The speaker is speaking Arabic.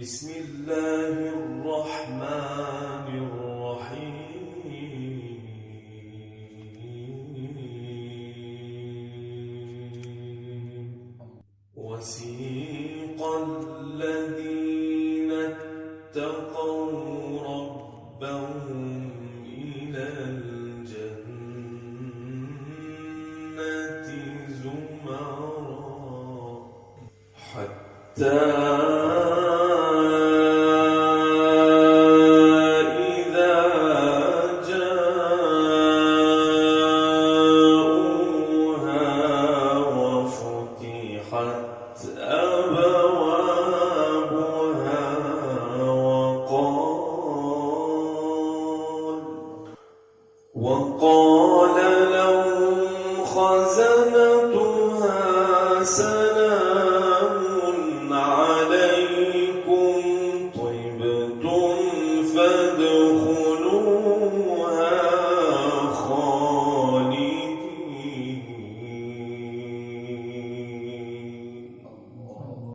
بسم الله الرحمن الرحيم. وسيق الذين اتقوا ربهم إلى الجنة زمرا حتى أبوابها وقال لهم خزنتها سلام عليكم طبتم فادخلوها